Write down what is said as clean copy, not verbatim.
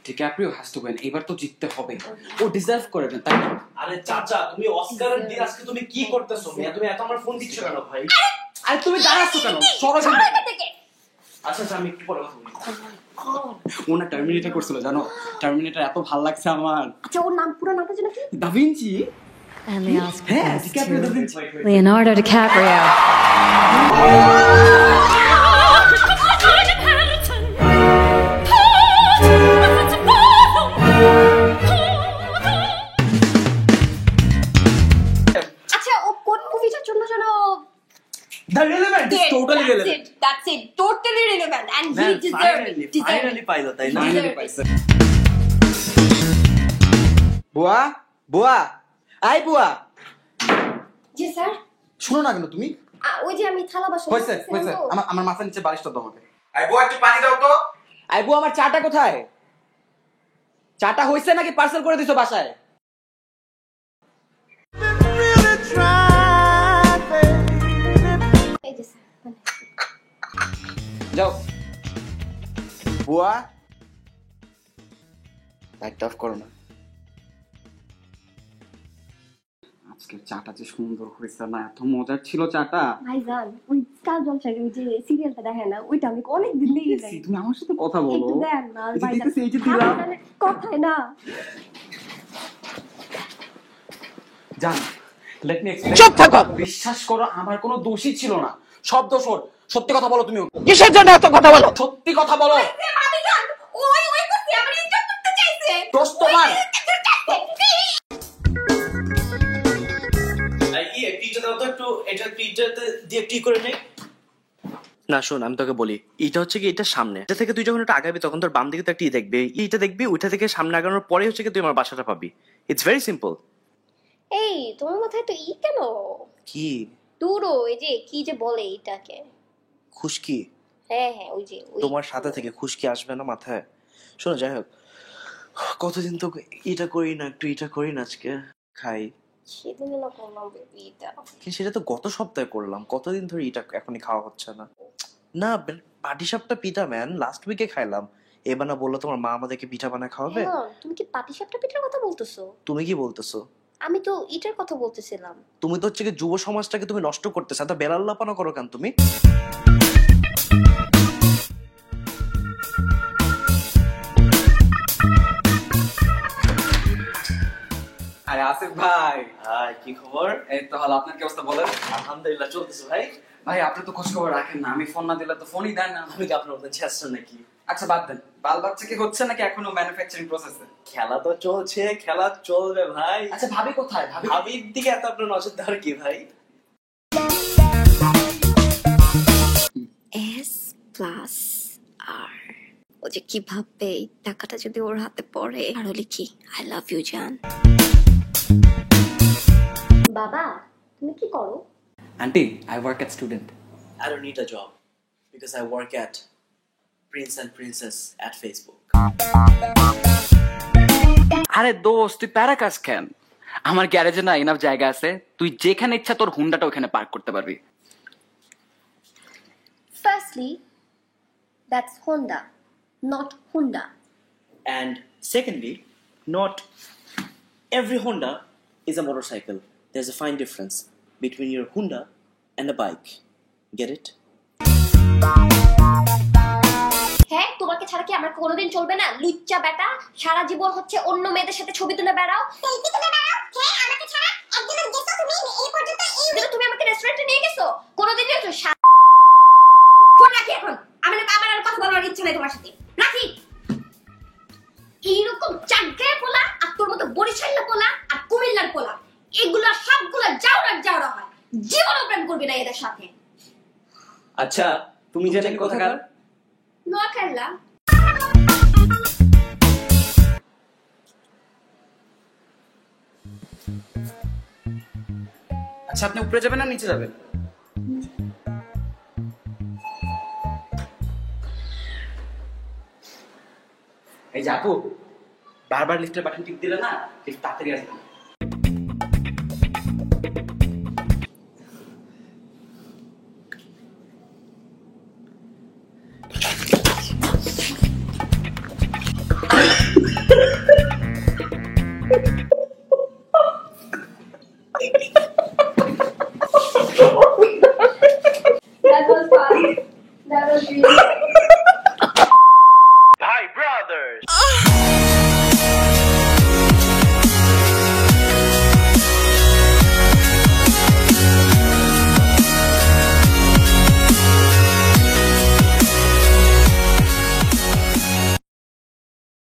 DiCaprio has to win, এবার তো জিততে হবে, ও ডিজার্ভ করে না, তাই না? আরে চাচা, তুমি অস্কারের দিন আজকে তুমি কি করতেছো? তুমি এত আমার ফোন দিচ্ছ কেন ভাই? আরে তুমি দাঁড়াচ্ছ কেন? সরো থেকে। আচ্ছা আমি একটু পরে কথা বলি। ও না টার্মিনেটর করছিল, জানো? টার্মিনেটর এত ভালো লাগছে আমার। আচ্ছা ওর নাম, পুরো নামটা যেন কি? Da Vinci. And the Oscar হ্যাঁ, goes DiCaprio da Vinci. to Leonardo DiCaprio. আচ্ছা ও কোন মুভিটার জন্য যেন? The relevant, totally relevant. That's it, totally relevant and he deserved it. Finally পাইলো, তাই না? বুয়া, বুয়া, আই বুয়া, জি স্যার। শুনো না কেন তুমি? ওই যে আমি থালা বাসন হয়েছে ধুচ্ছিলাম হয়েছে, তো। আমার মাথার নিচে বালিশটা দাও আমাকে। আই বুয়া, একটু পানি দাও তো। আই বুয়া, আমার চাটা কোথায়? চাটা হয়েছে নাকি পার্সেল করে দিছো বাসায়? এই যে স্যার। যাও বুয়া, লাইটটা অফ করো না। আজকে চাটা যে সুন্দর হয়েছে না, এত মজার ছিল চাটা। ভাইজান ওই কাল জলসায় ওই যে সিরিয়ালটা দেখে না, ওইটা আমি অনেক দিন দেখি নাই। তুমি আমার সাথে কথা বলো। একটু দেন না এই যে ভাইজান, দেখতেছি, এই যে দিলাম। কথাই না। জান, লেট মি এক্সপ্লেইন। চুপ থাকো। বিশ্বাস করো আমার কোনো দোষই ছিল না, সব দোষ ওর। সত্যি কথা বলো তুমি। কিসের জন্য এত কথা বলো? সত্যি কথা বলো। ভাইজান ওই করতে আমার ইজ্জত করতে চাইছে। দোষ তোমার। এটা দিয়ে কি করে নেই? না শোন, আমি তোকে বলি, এটা হচ্ছে কি, এটা সামনে, এটা থেকে তুই যখন এটা আগাবি তখন তোর বাম দিকে তো একটা দেখবি, এইটা দেখবি, ওইটা থেকে সামনে আগানোর পরে হচ্ছে কি তুই আমার বাসাটা পাবি। It's very simple. এই তোমার মাথায় তো কেন? কি দূরো এই যে কি যে বলে এটাকে? খুশকি? হ্যাঁ ওই যে তোমার সাথে থেকে খুশকি আসবে না মাথায়? শোনো, যাই হোক, কতদিন তো এটা করি না, একটু এটা করি না, আজকে খাই। সেদিন না করলাম বেবি এটা। সেটা তো গত সপ্তাহে করলাম, কতদিন ধরে এটা এখনই খাওয়া হচ্ছে না? না, পাটিসাপটা পিঠা ম্যান, লাস্ট উইকে খাইলাম। এবার না বললো তোমার মা আমাদেরকে পিঠা বানায় খাওয়াবে। তুমি কি পাটিসাপটা পিঠার কথা বলতেছো? তুমি কি বলতেছো? আমি তো ইটার কথা বলতেছিলাম। তুমি তো হচ্ছে কি যুব সমাজটাকে তুমি নষ্ট করতেছ, এত বেলাল্লাপানা করো কেন তুমি? আরে আসিফ ভাই। হাই, কি খবর? এই তো ভালো, আপনার কি অবস্থা বলেন? আলহামদুলিল্লাহ, চলতেছে ভাই। ভাই আপনি তো খোঁজ খবর রাখেন না, আমি ফোন না দিলে তো ফোনই দেন না। আমি কি আপনার মধ্যে ছেঁচছেন নাকি? আচ্ছা বাদ দেন, বাল বাচ্চা কি হচ্ছে নাকি এখনো ম্যানুফ্যাকচারিং প্রসেসে? খেলা তো চলছে, খেলা চলবে ভাই। আচ্ছা ভাবি কোথায়? ভাবির দিকে এত আপনার নজর দেওয়ার কি ভাই? S+R ও যে কি ভাববে এই টাকাটা যদি ওর হাতে পড়ে, আর হলে কি আই লাভ ইউ জান। বাবা তুমি কি করো? Aunty, I work at student. I don't need a job because I work at Prince and Princess at Facebook. আরে দোস্ত, তুই প্যারাকাস কেন? আমার গ্যারেজে না এনাফ জায়গা আছে, তুই যেখানে ইচ্ছা তোর হুন্ডাটা ওখানে পার্ক করতে পারবি। Firstly, that's Honda, not Honda. And secondly, not every Honda is a motorcycle. There's a fine difference between your Honda and a bike. Get it? হ্যাঁ তোমাকে ছাড়া কি আমার কোনোদিন চলবে না? লুচ্চা বেটা, সারা জীবন হচ্ছে অন্য মেয়েদের সাথে ছবি তুলে বেড়াও। সেলফি তুলে বেড়াও। হ্যাঁ আমাকে ছাড়া একদিনও গেছো তুমি এই পর্যন্ত? এই তুমি আমাকে রেস্টুরেন্টে নিয়ে গেছো? কোনোদিন গেছো? ফোন রাখি এখন, আমার আর কথা বলার ইচ্ছা নেই তোমার সাথে। রাখি। এইরকম চাকরির পোলা আর তোর মতো বরিশালের পোলা আর কুমিল্লার পোলা, এগুলা সবগুলা যাওরা হয়, জীবনও প্রেম করবি না এদের সাথে। আচ্ছা, তুমি জানেন কোথাকার? নোয়াখালী। আচ্ছা আপনি উপরে যাবেন না নিচে যাবেন? এই যে আপু, বারবার লিফটের বাটন টিপ দিলে না লিফট তাড়াতাড়ি আসবে। না